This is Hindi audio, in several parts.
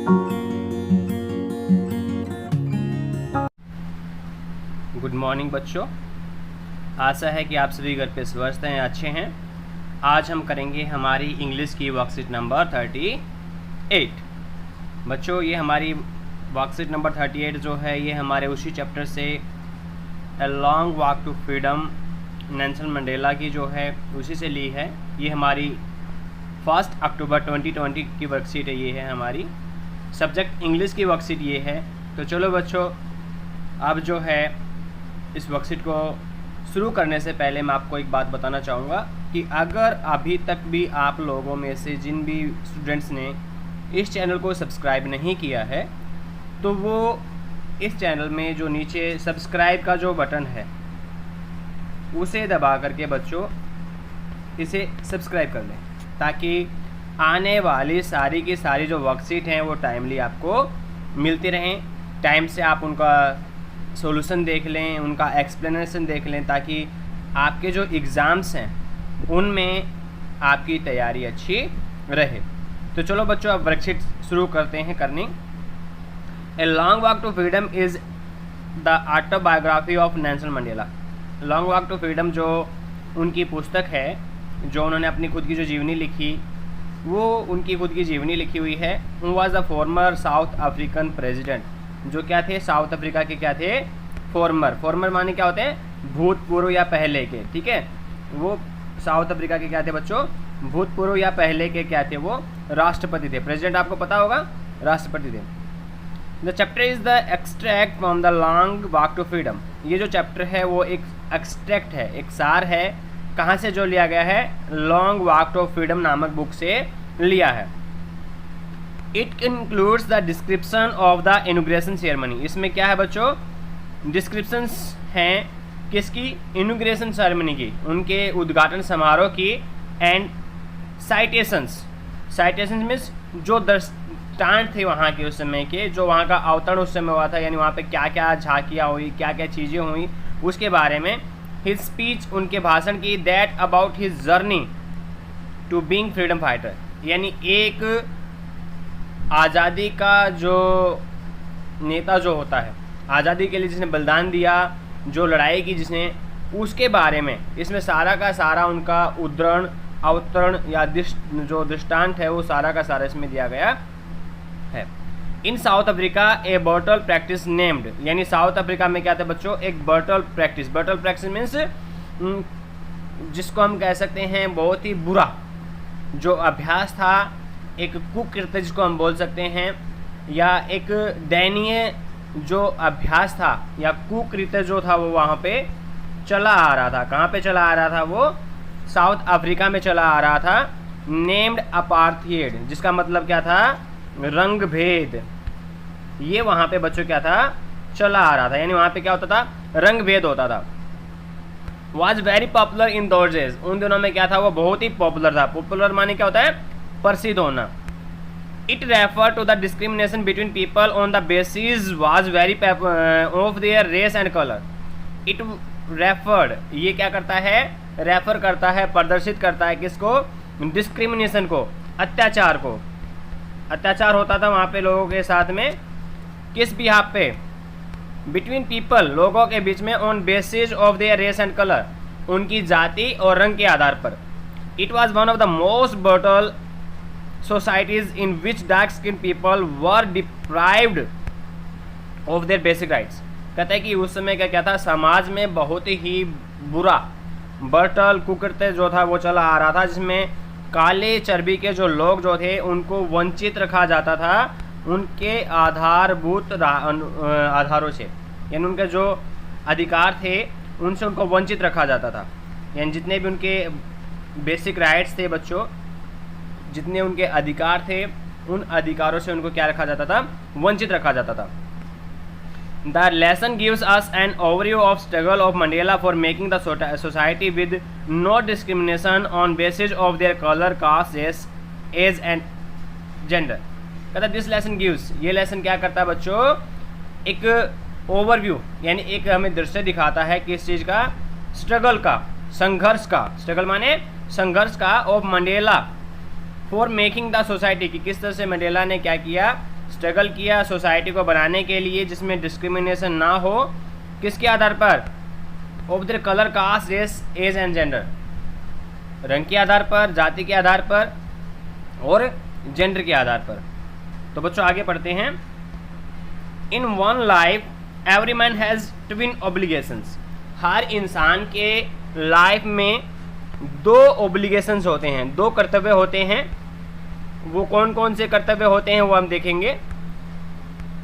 गुड मॉर्निंग बच्चों, आशा है कि आप सभी घर पे स्वस्थ हैं, अच्छे हैं। आज हम करेंगे हमारी इंग्लिश की वर्कशीट नंबर 38। बच्चों, ये हमारी वर्कशीट नंबर 38 जो है ये हमारे उसी चैप्टर से a long walk to freedom Nelson Mandela की जो है उसी से ली है। ये हमारी 1 अक्टूबर 2020 की वर्कशीट है। ये है हमारी सब्जेक्ट इंग्लिश की वर्कशीट ये है। तो चलो बच्चों, अब जो है इस वर्कशीट को शुरू करने से पहले मैं आपको एक बात बताना चाहूँगा कि अगर अभी तक भी आप लोगों में से जिन भी स्टूडेंट्स ने इस चैनल को सब्सक्राइब नहीं किया है तो वो इस चैनल में जो नीचे सब्सक्राइब का जो बटन है उसे दबा करके बच्चों इसे सब्सक्राइब कर लें, ताकि आने वाली सारी की सारी जो वर्कशीट हैं वो टाइमली आपको मिलती रहें। टाइम से आप उनका सॉल्यूशन देख लें, उनका एक्सप्लेनेशन देख लें, ताकि आपके जो एग्ज़ाम्स हैं उनमें आपकी तैयारी अच्छी रहे। तो चलो बच्चों, अब वर्कशीट शुरू करते हैं करनी। A long walk to freedom is the autobiography of Nelson Mandela. Long walk to freedom जो उनकी पुस्तक है, जो उन्होंने अपनी खुद की जो जीवनी लिखी, वो उनकी खुद की जीवनी लिखी हुई है। Who was the former south African president, जो क्या थे, साउथ अफ्रीका के क्या थे, फॉर्मर माने क्या होते हैं, भूतपूर्व या पहले के। ठीक है, वो साउथ अफ्रीका के क्या थे बच्चों, भूतपूर्व या पहले के क्या थे, वो राष्ट्रपति थे। प्रेसिडेंट आपको पता होगा, राष्ट्रपति थे। The chapter is the extract from the long walk to freedom. ये जो चैप्टर है वो एक एक्सट्रैक्ट है, एक सार है। कहाँ से जो लिया गया है, लॉन्ग वॉक टू फ्रीडम नामक बुक से लिया है। It includes the description of the inauguration ceremony. इसमें क्या है बच्चों, डिस्क्रिप्शंस हैं किसकी, इनॉग्रेशन सेरेमनी की, उनके उद्घाटन समारोह की। एंड साइटेशंस, साइटेशंस मीन्स जो दृष्टांत थे वहाँ के उस समय के, जो वहाँ का अवतरण उस समय हुआ था, यानी वहाँ पे क्या क्या झांकियाँ हुई, क्या क्या चीज़ें हुई, उसके बारे में। हिज स्पीच, उनके भाषण की। That about his journey to being freedom fighter, यानी एक आज़ादी का जो नेता जो होता है, आज़ादी के लिए जिसने बलिदान दिया, जो लड़ाई की जिसने, उसके बारे में इसमें सारा का सारा उनका उद्धरण, अवतरण या जो दृष्टांत है वो सारा का सारा इसमें दिया गया है। इन साउथ अफ्रीका ए बर्टल प्रैक्टिस नेम्ड, यानी साउथ अफ्रीका में क्या था बच्चों, एक बर्टल प्रैक्टिस। बर्टल प्रैक्टिस मीन्स जिसको हम कह सकते हैं बहुत ही बुरा जो अभ्यास था, एक कुकृत्य जिसको हम बोल सकते हैं, या एक दयनीय जो अभ्यास था या कुकृत्य जो था वो वहाँ पे चला आ रहा था। कहाँ पे चला आ रहा था, वो साउथ अफ्रीका में चला आ रहा था। नेम्ड अपार्थाइड, जिसका मतलब क्या था, रंग भेद। ये वहाँ पे बच्चों क्या था, चला आ रहा था, यानी वहाँ पे क्या होता था, रंग भेद होता था। Was very popular in those days, उन दिनों में क्या था, वो बहुत ही पॉपुलर था। पॉपुलर माने क्या होता है, प्रसिद्ध होना। It refer to the discrimination between people on the basis was very of their race and colour. It referred, ये क्या करता है, रेफर करता है, प्रदर्शित करता है किसको, डिस्क्रिमिनेशन को, अत्याचार को। अत्याचार होता था वहाँ पे लोगों के साथ में, किस बिहाफ पे, बिटवीन पीपल, लोगों के बीच में, on basis of their race and colour, उनकी जाति और रंग के आधार पर। It was one of the most brutal societies in which dark skinned people were deprived of their basic rights। कहता है कि उस समय क्या क्या था, समाज में बहुत ही बुरा बर्टल कुकृत्य जो था वो चला आ रहा था, जिसमें काले चर्बी के जो लोग जो थे उनको वंचित रखा जाता था उनके आधारभूत आधारों से, यानी उनके जो अधिकार थे उनसे उनको वंचित रखा जाता था। यानी जितने भी उनके बेसिक राइट्स थे बच्चों, जितने उनके अधिकार थे, उन अधिकारों से उनको क्या रखा जाता था, वंचित रखा जाता था। The lesson gives us an overview of struggle of Mandela for making the society with no discrimination on basis of their colour, caste, race, age and gender. कहता दिस लेसन गिव्स, ये लेसन क्या करता है बच्चों, एक ओवरव्यू, यानी एक हमें दृश्य दिखाता है किस चीज़ का, स्ट्रगल का, संघर्ष का। स्ट्रगल माने संघर्ष का, of Mandela for making the society, की किस तरह से मंडेला ने क्या किया, स्ट्रगल किया सोसाइटी को बनाने के लिए जिसमें डिस्क्रिमिनेशन ना हो, किसके आधार पर? Of the colour, caste, race, age and gender, रंग के आधार पर, जाति के आधार पर और जेंडर के आधार पर। तो बच्चों आगे पढ़ते हैं। In one life every man has twin obligations, हर इंसान के लाइफ में दो ऑब्लिगेशंस होते हैं, दो कर्तव्य होते हैं। वो कौन कौन से कर्तव्य होते हैं वो हम देखेंगे।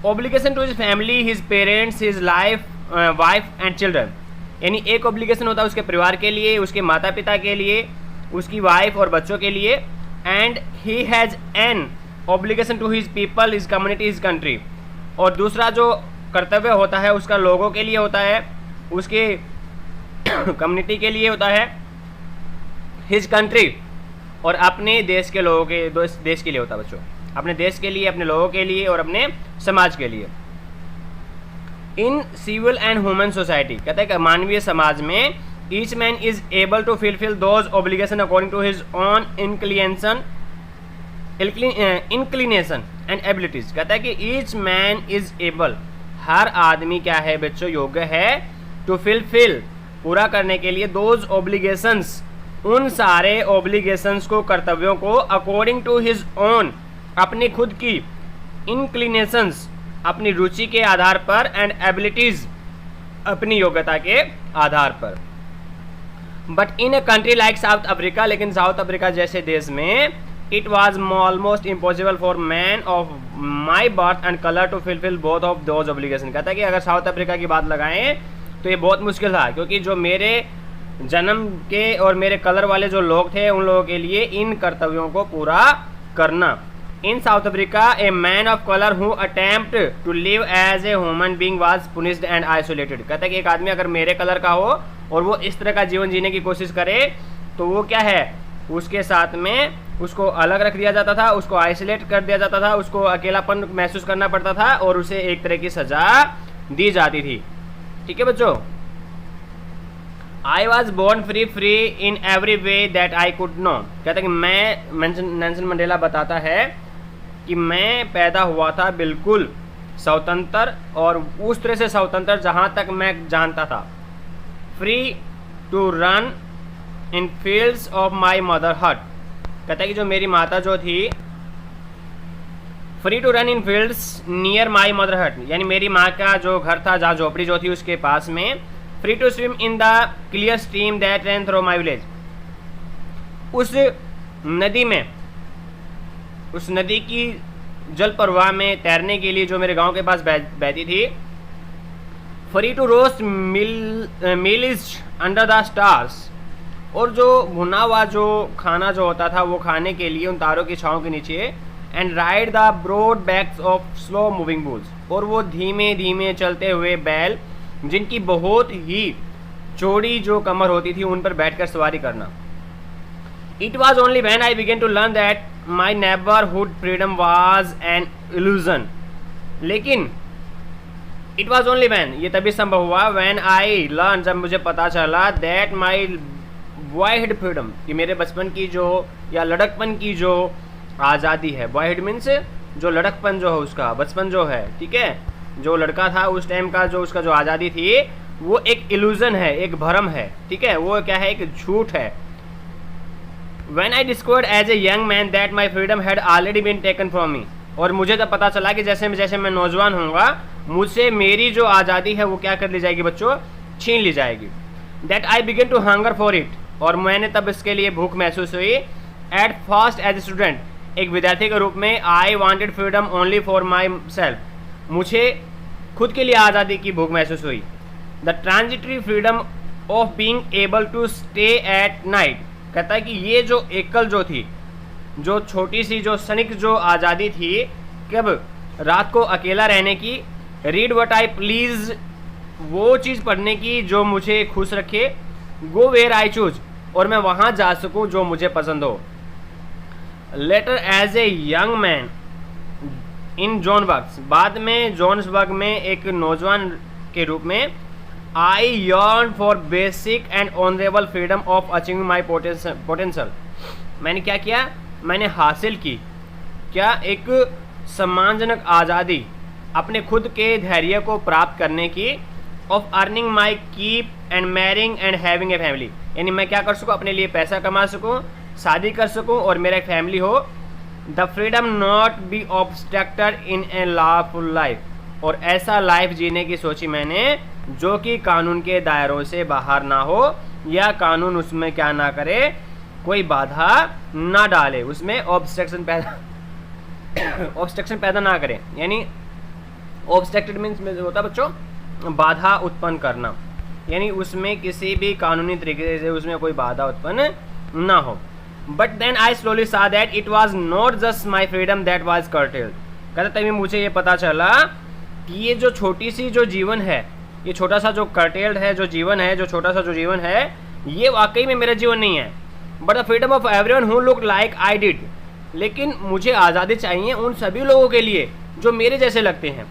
Obligation to his family, his parents, his life, wife and children, यानी एक ऑब्लिगेशन होता है उसके परिवार के लिए, उसके माता पिता के लिए, उसकी वाइफ और बच्चों के लिए। And he has an obligation to his people, his community, his country, और दूसरा जो कर्तव्य होता है उसका लोगों के लिए होता है, उसके कम्युनिटी के लिए होता है, हिज कंट्री, और अपने देश के लोगों के देश के लिए होता है बच्चों, अपने देश के लिए, अपने लोगों के लिए और अपने समाज के लिए। In civil and human society, कहते हैं कि मानवीय समाज में each man is able to fulfil those obligation according to his own inclination and abilities. कहता है कि ईच मैन इज एबल, हर आदमी क्या है बच्चों, योग्य है, टू फुलफिल, पूरा करने के लिए, दोज ऑब्लिगेशंस, उन सारे ऑब्लिगेशंस को, कर्तव्यों को, अकॉर्डिंग टू हिज ओन, अपनी खुद की, इंक्लिनेशंस, अपनी रुचि के आधार पर, एंड एबिलिटीज, अपनी योग्यता के आधार पर। But in a country like South Africa, लेकिन साउथ अफ्रीका जैसे देश में it was almost impossible for man of my birth and colour to fulfil both of those obligation. कहता है कि अगर साउथ अफ्रीका की बात लगाएं तो ये बहुत मुश्किल था, क्योंकि जो मेरे जन्म के और मेरे कलर वाले जो लोग थे उन लोगों के लिए इन कर्तव्यों को पूरा करना। In South Africa a man of colour who attempt to live as a human being was punished and isolated. कहता है कि एक आदमी अगर मेरे कलर का हो और वो इस तरह का जीवन जीने की कोशिश करे तो वो क्या है, उसके साथ में उसको अलग रख दिया जाता था, उसको आइसोलेट कर दिया जाता था, उसको अकेलापन महसूस करना पड़ता था और उसे एक तरह की सजा दी जाती थी। ठीक है बच्चों। I was born free in every way that I could know. कहता है कि नेल्सन मंडेला बताता है कि मैं पैदा हुआ था बिल्कुल स्वतंत्र, और उस तरह से स्वतंत्र जहां तक मैं जानता था। Free to run in fields of my mother hut. कहता है कि जो मेरी माता जो थी, free to run in fields near my mother hut, यानी मेरी माँ का जो घर था, जहाँ झोपड़ी जो थी उसके पास में। Free to swim in the clear stream that run through my village, उस नदी में, उस नदी की जल प्रवाह में तैरने के लिए जो मेरे गांव के पास बहती थी। Free to roast meals under the stars, और जो भुना हुआ जो खाना जो होता था वो खाने के लिए उन तारों की छांव के नीचे। And ride the broad backs of slow moving bulls, और वो धीमे धीमे चलते हुए बैल जिनकी बहुत ही चौड़ी जो कमर होती थी उन पर बैठकर सवारी करना। It was only when I began to learn that my neighbourhood freedom was an illusion, लेकिन इट वॉज ओनली व्हेन, ये तभी संभव हुआ, व्हेन आई लर्न, जब मुझे पता चला, दैट माई बॉयहुड फ्रीडम, कि मेरे बचपन की जो या लड़कपन की जो आज़ादी है, बॉयहुड मीन्स जो लड़कपन जो है उसका, बचपन जो है, ठीक है, जो लड़का था उस टाइम का जो उसका जो आज़ादी थी वो एक इल्यूजन है, एक भ्रम है, ठीक है, वो क्या है, एक झूठ है। When I discovered as a young man that my freedom had already been taken from me, और मुझे जब पता चला कि जैसे जैसे मैं नौजवान होऊंगा मुझसे मेरी जो आज़ादी है वो क्या कर ली जाएगी बच्चों, छीन ली जाएगी। That I began to hunger for it, और मैंने तब इसके लिए भूख महसूस हुई। At first as a student, एक विद्यार्थी के रूप में, I wanted freedom only for myself, मुझे खुद के लिए आज़ादी की भूख महसूस हुई। The transitory freedom of being able to stay at night, कहता है कि ये जो एकल जो थी, जो छोटी सी जो क्षणिक जो आज़ादी थी, कब, रात को अकेला रहने की। रीड व्हाट आई प्लीज, वो चीज़ पढ़ने की जो मुझे खुश रखे। गो वेयर आई चूज, और मैं वहाँ जा सकूँ जो मुझे पसंद हो। Later as a young man in Johannesburg, बाद में जोन्सबर्ग में एक नौजवान के रूप में, I yearn for basic and honorable freedom of achieving my potential। मैंने क्या किया, मैंने हासिल की क्या, एक सम्मानजनक आज़ादी अपने खुद के धैर्य को प्राप्त करने की, of earning my keep and marrying and having a family, यानी मैं क्या कर सकूँ, अपने लिए पैसा कमा सकूँ, शादी कर सकूँ और मेरा एक फैमिली हो। The freedom not be obstructed in A lawful life, और ऐसा लाइफ जीने की सोची मैंने जो कि कानून के दायरों से बाहर ना हो, या कानून उसमें क्या ना करे, कोई बाधा ना डाले, उसमें ऑब्स्ट्रक्शन पैदा ना करे। यानी ऑब्स्ट्रक्टेड मीन्स में जो होता है बच्चों, बाधा उत्पन्न करना, यानी उसमें किसी भी कानूनी तरीके से उसमें कोई बाधा उत्पन्न ना हो। बट देन आई स्लोली सा that it was not just my freedom that was curtailed, कहते तभी मुझे ये पता चला कि ये जो छोटी सी जो जीवन है, ये छोटा सा जो कर्टेल्ड है जो जीवन है, जो छोटा सा जो जीवन है, ये वाकई में मेरा जीवन नहीं है। But the freedom of everyone who look like I did, लेकिन मुझे आज़ादी चाहिए उन सभी लोगों के लिए जो मेरे जैसे लगते हैं।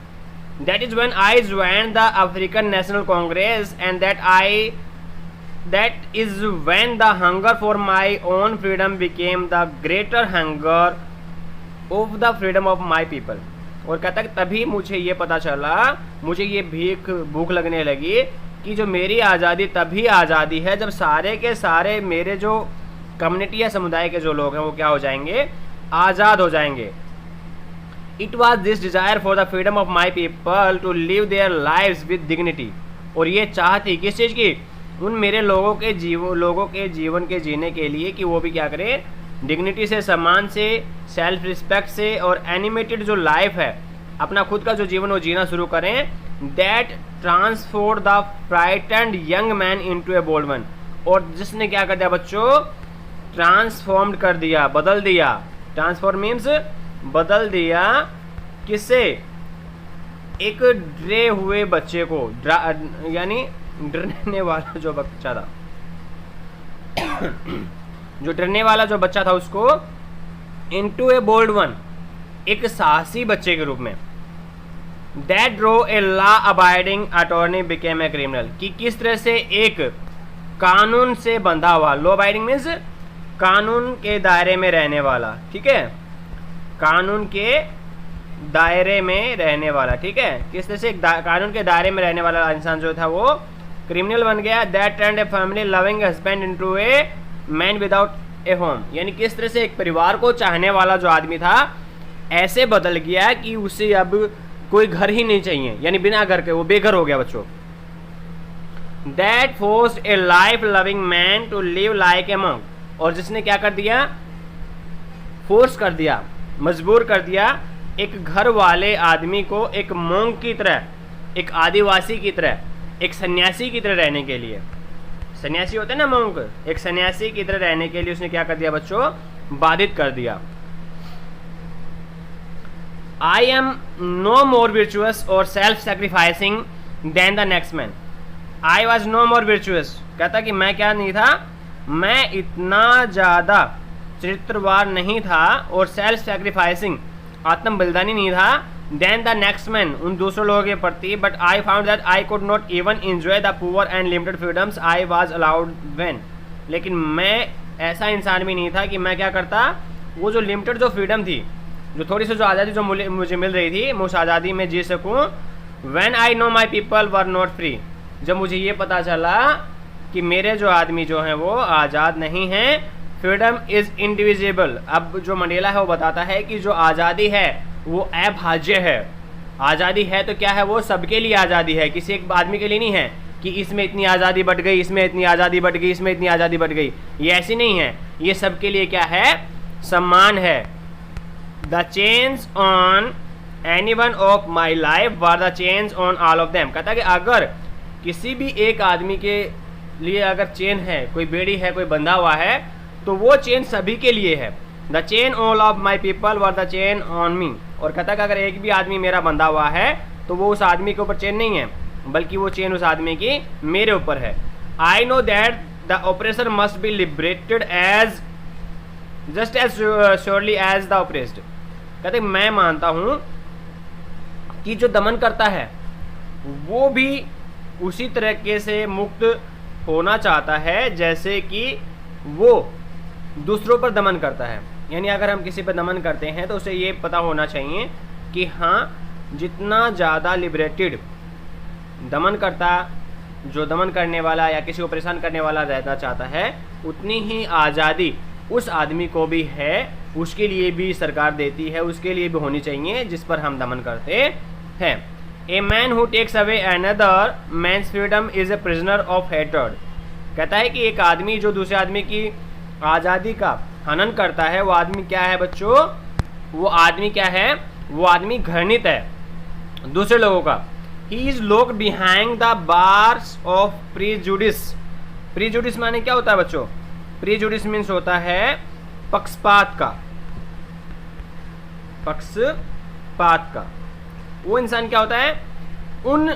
That is when I joined the African national Congress and that is when the hunger for my own freedom became the greater hunger of the freedom of my people. और कहता है तभी मुझे ये पता चला, मुझे ये भूख लगने लगी कि जो मेरी आज़ादी तभी आज़ादी है जब सारे के सारे मेरे जो कम्युनिटी या समुदाय के जो लोग हैं वो क्या हो जाएंगे, आज़ाद हो जाएंगे। It was this desire for the freedom of my people to live their lives with dignity, और ये चाह थी किस चीज़ की, उन मेरे लोगों के जीवन के जीने के लिए कि वो भी क्या करें, डिग्निटी से, सम्मान से, सेल्फ रिस्पेक्ट से, और एनिमेटेड जो लाइफ है, अपना खुद का जो जीवन वो जीना शुरू करें। That transform the frightened young man into a bold one, और जिसने क्या कर दिया बच्चों, ट्रांसफॉर्म्ड कर दिया, बदल दिया। ट्रांसफॉर्म मीन्स बदल दिया, किससे, एक डरे हुए बच्चे को, यानी डरने वाला जो बच्चा था जो डरने वाला जो बच्चा था उसको इनटू ए बोल्ड वन, एक साहसी बच्चे के रूप में। That drove a law abiding attorney became a criminal, कि किस तरह से एक कानून से बंधा हुआ, लॉ अबाइडिंग मीन्स कानून के दायरे में रहने वाला, ठीक है, कानून के दायरे में रहने वाला, ठीक है, किस तरह से कानून के दायरे में रहने वाला इंसान जो था वो क्रिमिनल बन गया। That turned a family loving husband into a man without A home, यानी किस तरह से एक परिवार को चाहने वाला जो आदमी था ऐसे बदल गया कि उसे अब कोई घर ही नहीं चाहिए, यानी बिना घर के वो बेघर हो गया बच्चों। That forced a life loving man to live like a monk, और जिसने क्या कर दिया, फोर्स कर दिया, मजबूर कर दिया एक घर वाले आदमी को एक मॉन्क की तरह, एक आदिवासी की तरह, एक सन्यासी की तरह रहने के लिए। सन्यासी होते हैं ना मॉन्क, एक सन्यासी की तरह रहने के लिए उसने क्या कर दिया बच्चों, बाधित कर दिया। I am no more virtuous और self sacrificing than the next man. I was no more virtuous, कहता कि मैं क्या नहीं था, मैं इतना ज़्यादा चरित्रवान नहीं था और सेल्फ सेक्रीफाइसिंग, आत्म बलिदानी नहीं था, देन द नेक्स्ट मैन, उन दूसरे लोगों के प्रति। But I found that I could not even enjoy the poor and limited freedoms I was allowed when, लेकिन मैं ऐसा इंसान भी नहीं था कि मैं क्या करता, वो जो लिमिटेड जो फ्रीडम थी, जो थोड़ी सी जो आज़ादी जो मुझे मिल रही थी, मैं उस आज़ादी में जी सकूँ। When I know my people were not free, जब मुझे ये पता चला कि मेरे जो आदमी जो हैं वो आज़ाद नहीं हैं। फ्रीडम इज़ इंडिविजिबल, अब जो मंडेला है वो बताता है कि जो आज़ादी है वो अभाज्य है। आज़ादी है तो क्या है, वो सबके लिए आज़ादी है, किसी एक आदमी के लिए नहीं है कि इसमें इतनी आज़ादी बढ़ गई, इसमें इतनी आज़ादी बढ़ गई, इसमें इतनी आज़ादी बढ़ गई, ये ऐसी नहीं है, ये सबके लिए क्या है, सम्मान है। The change on any one of my life were the change on all of them, कहता है कि अगर किसी भी एक आदमी के लिए अगर चेन है, कोई बेड़ी है, कोई बंधा हुआ है, तो वो चेन सभी के लिए है। The chain all of my people were the chain on me, और कहता है कि अगर एक भी आदमी मेरा बंधा हुआ है तो वो उस आदमी के ऊपर चेन नहीं है, बल्कि वो चेन उस आदमी की मेरे ऊपर है। I know that the oppressor must be liberated as just as surely as the oppressed, कहते मैं मानता हूँ कि जो दमन करता है वो भी उसी तरीके से मुक्त होना चाहता है जैसे कि वो दूसरों पर दमन करता है। यानी अगर हम किसी पर दमन करते हैं तो उसे ये पता होना चाहिए कि हाँ, जितना ज़्यादा लिबरेटेड दमनकर्ता, जो दमन करने वाला या किसी को परेशान करने वाला रहना चाहता है, उतनी ही आज़ादी उस आदमी को भी है, उसके लिए भी सरकार देती है, उसके लिए भी होनी चाहिए जिस पर हम दमन करते हैं। A man who takes away another man's freedom is a prisoner of hatred. कहता है कि एक आदमी जो दूसरे आदमी की आज़ादी का हनन करता है, वो आदमी क्या है बच्चों? वो आदमी क्या है? वो आदमी घृणित है दूसरे लोगों का। He is locked behind the bars of prejudice. Prejudice माने क्या होता है बच्चों? प्रीजुडिस मीन्स होता है पक्षपात का, पक्षपात का। वो इंसान क्या होता है? उन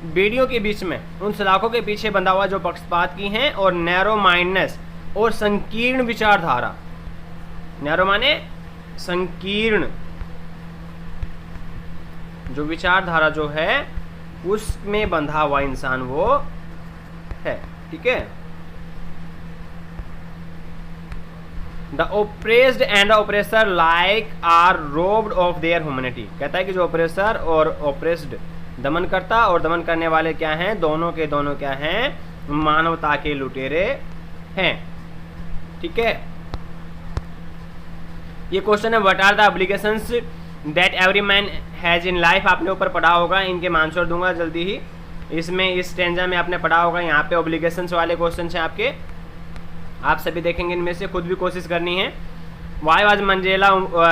बेड़ियों के बीच में, उन सलाखों के पीछे बंधा हुआ जो पक्षपात की हैं और नैरो माइंडनेस और संकीर्ण विचारधारा। नैरो माने संकीर्ण, जो विचारधारा जो है उसमें बंधा हुआ इंसान वो है। ठीक है। The oppressed and oppressor like are robbed of their humanity. कहता है कि जो ओप्रेसर और ओप्रेस्ड, दमनकर्ता और दमन करने वाले क्या हैं? दोनों के दोनों क्या हैं? मानवता के लुटेरे हैं। ठीक है। ये क्वेश्चन है, what are the obligations that every man has in life. आपने ऊपर पढ़ा होगा, इनके मैं आंसर दूंगा जल्दी ही। इसमें इस स्टेंजा में आपने पढ़ा होगा, यहाँ पे ऑब्लिगेशंस वाले क्वेश्चन हैं आपके, आप सभी देखेंगे इनमें से, खुद भी कोशिश करनी है। Why was Mandela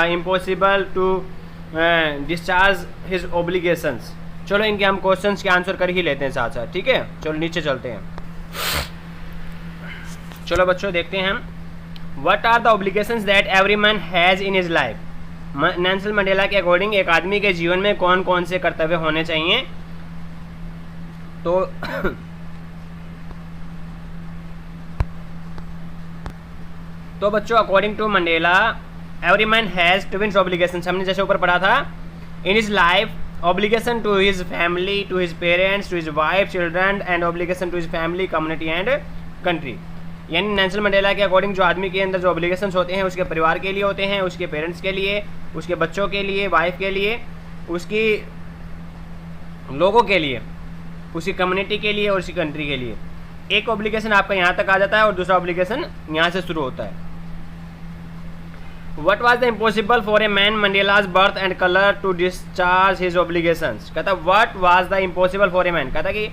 impossible to discharge his obligations. चलो इनके हम क्वेश्चंस के आंसर कर ही लेते हैं साथ साथ। ठीक है, चलो नीचे चलते हैं। चलो बच्चों देखते हैं हम, what are the obligations that every man has in his life. Nelson Mandela के अकॉर्डिंग एक आदमी के जीवन में कौन कौन से कर्तव्य होने चाहिए? तो बच्चों according to Mandela every man has twins obligations. हमने जैसे ऊपर पढ़ा था, in his life obligation to his family, to his parents, to his wife, children and obligation to his family, community and country. यानी नेल्सन मंडेला के अकॉर्डिंग जो आदमी के अंदर जो ऑब्लिगेशंस होते हैं उसके परिवार के लिए होते हैं, उसके पेरेंट्स के लिए, उसके बच्चों के लिए, वाइफ के लिए, उसकी लोगों के लिए, उसकी कम्युनिटी के लिए और उसकी कंट्री के लिए। एक ऑब्लिगेशन आपका यहाँ तक आ जाता है और दूसरा ऑब्लिगेशन यहाँ से शुरू होता है। What was the impossible for a man Mandela's birth and color to discharge his obligations? कहता what was the impossible for a man, कहता कि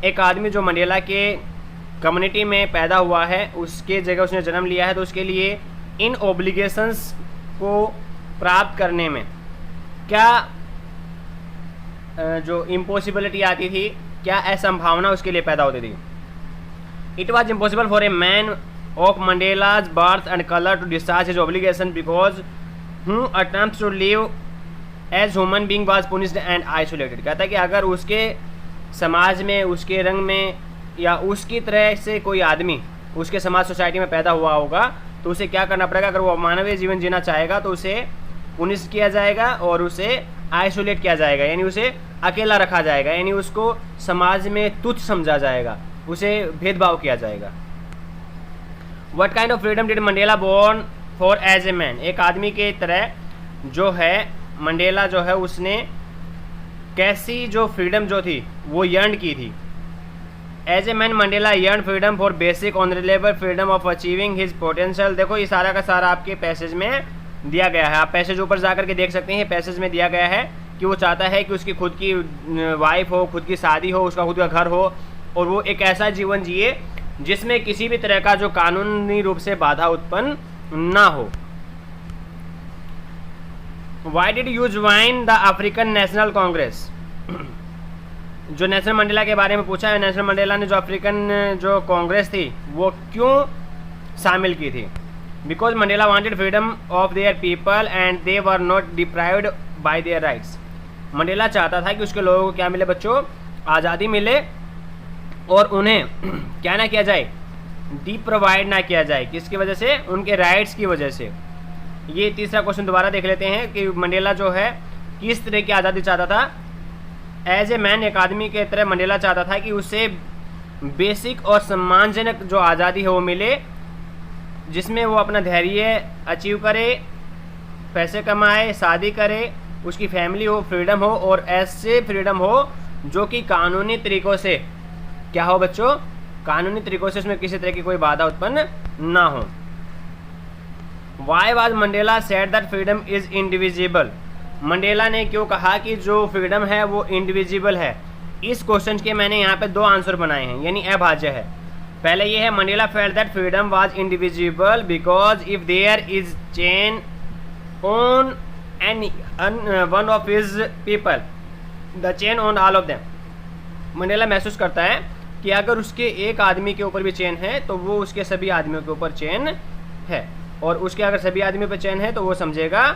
एक आदमी जो मंडेला के कम्युनिटी में पैदा हुआ है, उसके जगह उसने जन्म लिया है, तो उसके लिए इन ऑब्लिगेशंस को प्राप्त करने में क्या जो इम्पॉसिबिलिटी आती थी, क्या असंभावना उसके लिए पैदा होती थी। It was impossible for a man of Mandela's birth and color to discharge his obligation because who attempts to live as human being was punished and isolated। कहता है कि अगर उसके समाज में, उसके रंग में या उसकी तरह से कोई आदमी उसके समाज सोसाइटी में पैदा हुआ होगा तो उसे क्या करना पड़ेगा? अगर वो मानवीय जीवन जीना चाहेगा तो उसे पुनिश किया जाएगा और उसे आइसोलेट किया जाएगा, यानी उसे अकेला रखा जाएगा, यानी उसको समाज में तुच्छ समझा जाएगा, उसे भेदभाव किया जाएगा। What kind of freedom did Mandela born for as a man? एक आदमी के तरह जो है मंडेला जो है उसने कैसी जो फ्रीडम जो थी वो यर्न की थी। As a man Mandela yearn freedom for basic honourable freedom of achieving his potential. देखो ये सारा का सारा आपके पैसेज में दिया गया है, आप पैसेज ऊपर जाकर के देख सकते हैं। पैसेज में दिया गया है कि वो चाहता है कि उसकी खुद की वाइफ हो, खुद की शादी हो, उसका खुद का घर हो और वो एक ऐसा जीवन जिए जिसमें किसी भी तरह का जो कानूनी रूप से बाधा उत्पन्न ना हो। Why did you join the African National Congress? जो नेल्सन मंडेला के बारे में पूछा है, नेल्सन मंडेला ने जो अफ्रीकन जो कांग्रेस थी वो क्यों शामिल की थी? Because Mandela wanted freedom of their people and they were not deprived bye their rights. Mandela चाहता था कि उसके लोगों को क्या मिले बच्चों? आज़ादी मिले और उन्हें क्या ना किया जाए? डिप्रोवाइड ना किया जाए। किसकी वजह से? उनके राइट्स की वजह से। ये तीसरा क्वेश्चन दोबारा देख लेते हैं कि मंडेला जो है किस तरह की आज़ादी चाहता था। एज ए मैन एक आदमी के तरह मंडेला चाहता था कि उसे बेसिक और सम्मानजनक जो आज़ादी है वो मिले, जिसमें वो अपना धैर्य अचीव करे, पैसे कमाए, शादी करे, उसकी फैमिली हो, फ्रीडम हो, और ऐसे फ्रीडम हो जो कि कानूनी तरीक़ों से क्या हो बच्चों, कानूनी तरीक़ों से उसमें किसी तरह की कोई बाधा उत्पन्न ना हो। Y was Mandela said that freedom is indivisible. Mandela ने क्यों कहा कि जो फ्रीडम है वो इंडिविजिबल है। इस क्वेश्चन के मैंने यहाँ पे दो आंसर बनाए हैं, यानी अभाज्य है। पहले ये है, Mandela felt that freedom was indivisible because if there is chain on any one of his people the chain on all of them. Mandela महसूस करता है कि अगर उसके एक आदमी के ऊपर भी चेन है तो वो उसके सभी आदमियों के ऊपर चेन है, और उसके अगर सभी आदमियों पर चेन है तो वो समझेगा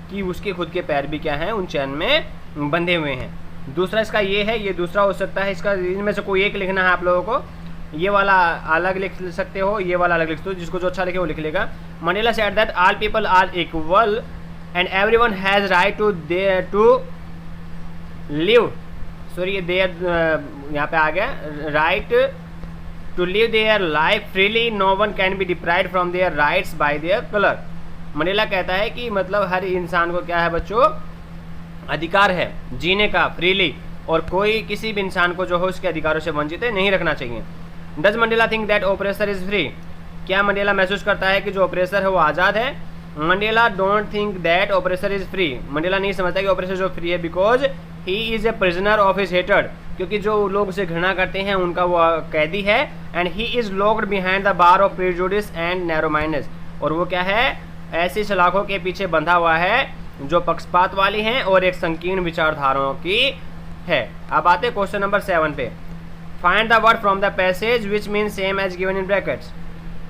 कि उसके खुद के पैर भी क्या हैं, उन चैन में बंधे हुए हैं। दूसरा इसका ये है, ये दूसरा हो सकता है, इसका इनमें से कोई एक लिखना है आप लोगों को। ये वाला अलग लिख सकते हो, ये वाला अलग लिख सकते हो, जिसको जो अच्छा लिखे वो लिख लेगा। Mandela said that all people are equal and everyone has right to live, sorry their यहाँ पे आ गया, right to live their life freely, no one can be deprived from their rights by their colour. Mandela कहता है कि मतलब हर इंसान को क्या है बच्चों, अधिकार है जीने का फ्रीली, और कोई किसी भी इंसान को जो हो उसके अधिकारों से वंचित नहीं रखना चाहिए। Does Mandela think that oppressor is free. क्या मंडेला महसूस करता है कि जो ऑपरेसर है वो आज़ाद है। Mandela don't think that oppressor is free. Mandela नहीं समझता कि ऑपरेसर जो फ्री है because he is a prisoner of his hated, क्योंकि जो लोग उसे घृणा करते हैं उनका वो कैदी है। And he is locked behind the bar of prejudice and narrow mindness, और वो क्या है, ऐसी सलाखों के पीछे बंधा हुआ है जो पक्षपात वाली हैं और एक संकीर्ण विचारधाराओं की है। अब आते क्वेश्चन नंबर 7 पे। Find the word from the passage which mean same as given in brackets.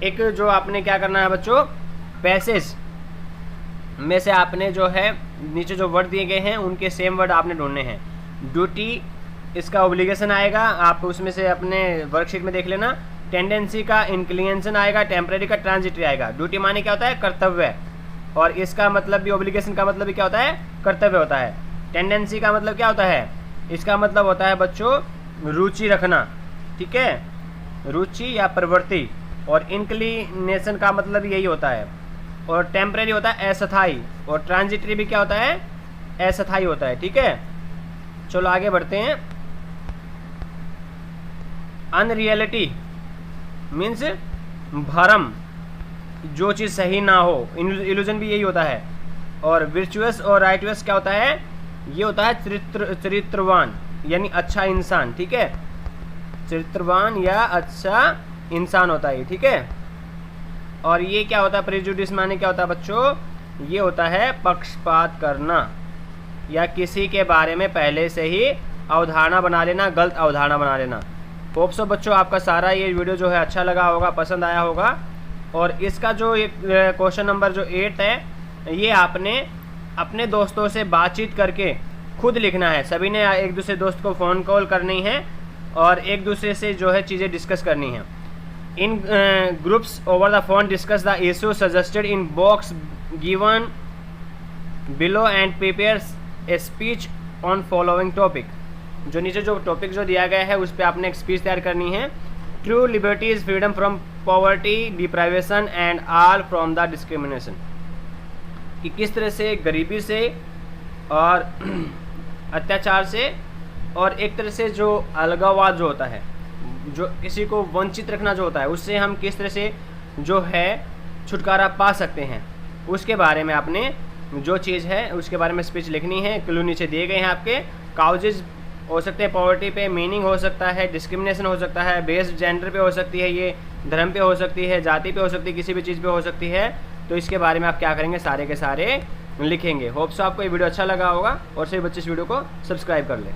एक जो आपने क्या करना है बच्चों, पैसेज में से आपने जो है नीचे जो वर्ड दिए गए हैं उनके सेम वर्ड आपने ढूंढने हैं। ड्यूटी इसका ऑब्लिगेशन आएगा, आप उसमें से अपने वर्कशीट में देख लेना। टेंडेंसी का इंक्लिनेशन आएगा, टेम्परेरी का ट्रांजिटरी आएगा। ड्यूटी माने क्या होता है, कर्तव्य, और इसका मतलब भी ऑब्लिगेशन का मतलब भी क्या होता है, कर्तव्य होता है। टेंडेंसी का मतलब क्या होता है, इसका मतलब होता है बच्चों रुचि रखना, ठीक है, रुचि या प्रवृत्ति। और इंक्लिनेशन का मतलब यही होता है। और टेम्परेरी होता है अस्थायी, और ट्रांजिटरी भी क्या होता है, अस्थायी होता है, ठीक है। चलो आगे बढ़ते हैं। अनरियलिटी मीन्स भरम, जो चीज़ सही ना हो, इल्यूजन भी यही होता है। और विर्चुअस और राइटुअस क्या होता है, ये होता है चरित्रवान यानी अच्छा इंसान, ठीक है, चरित्रवान या अच्छा इंसान होता है, ठीक है। और ये क्या होता है, प्रेजुडिस माने क्या होता है बच्चों, ये होता है पक्षपात करना या किसी के बारे में पहले से ही अवधारणा बना लेना, गलत अवधारणा बना लेना। होप सो बच्चों आपका सारा ये वीडियो जो है अच्छा लगा होगा, पसंद आया होगा। और इसका जो एक क्वेश्चन नंबर जो 8 है, ये आपने अपने दोस्तों से बातचीत करके खुद लिखना है। सभी ने एक दूसरे दोस्त को फ़ोन कॉल करनी है और एक दूसरे से जो है चीज़ें डिस्कस करनी है। In groups over the phone discuss the issue suggested in box given below and prepares a speech on following topic. जो नीचे जो टॉपिक जो दिया गया है उस पर आपने एक स्पीच तैयार करनी है। True liberty is freedom from poverty, deprivation and all from the discrimination. कि किस तरह से गरीबी से और अत्याचार से और एक तरह से जो अलगाववाद जो होता है, जो किसी को वंचित रखना जो होता है, उससे हम किस तरह से जो है छुटकारा पा सकते हैं, उसके बारे में आपने जो चीज़ है उसके बारे में स्पीच लिखनी है। क्लू नीचे दिए गए हैं आपके। काउजेज हो सकते हैं पॉवर्टी पे, मीनिंग हो सकता है, डिस्क्रिमिनेशन हो सकता है, बेस्ड जेंडर पे हो सकती है, ये धर्म पे हो सकती है, जाति पे हो सकती है, किसी भी चीज़ पे हो सकती है। तो इसके बारे में आप क्या करेंगे, सारे के सारे लिखेंगे। होप सो आपको ये वीडियो अच्छा लगा होगा और सभी बच्चे इस वीडियो को सब्सक्राइब कर लें।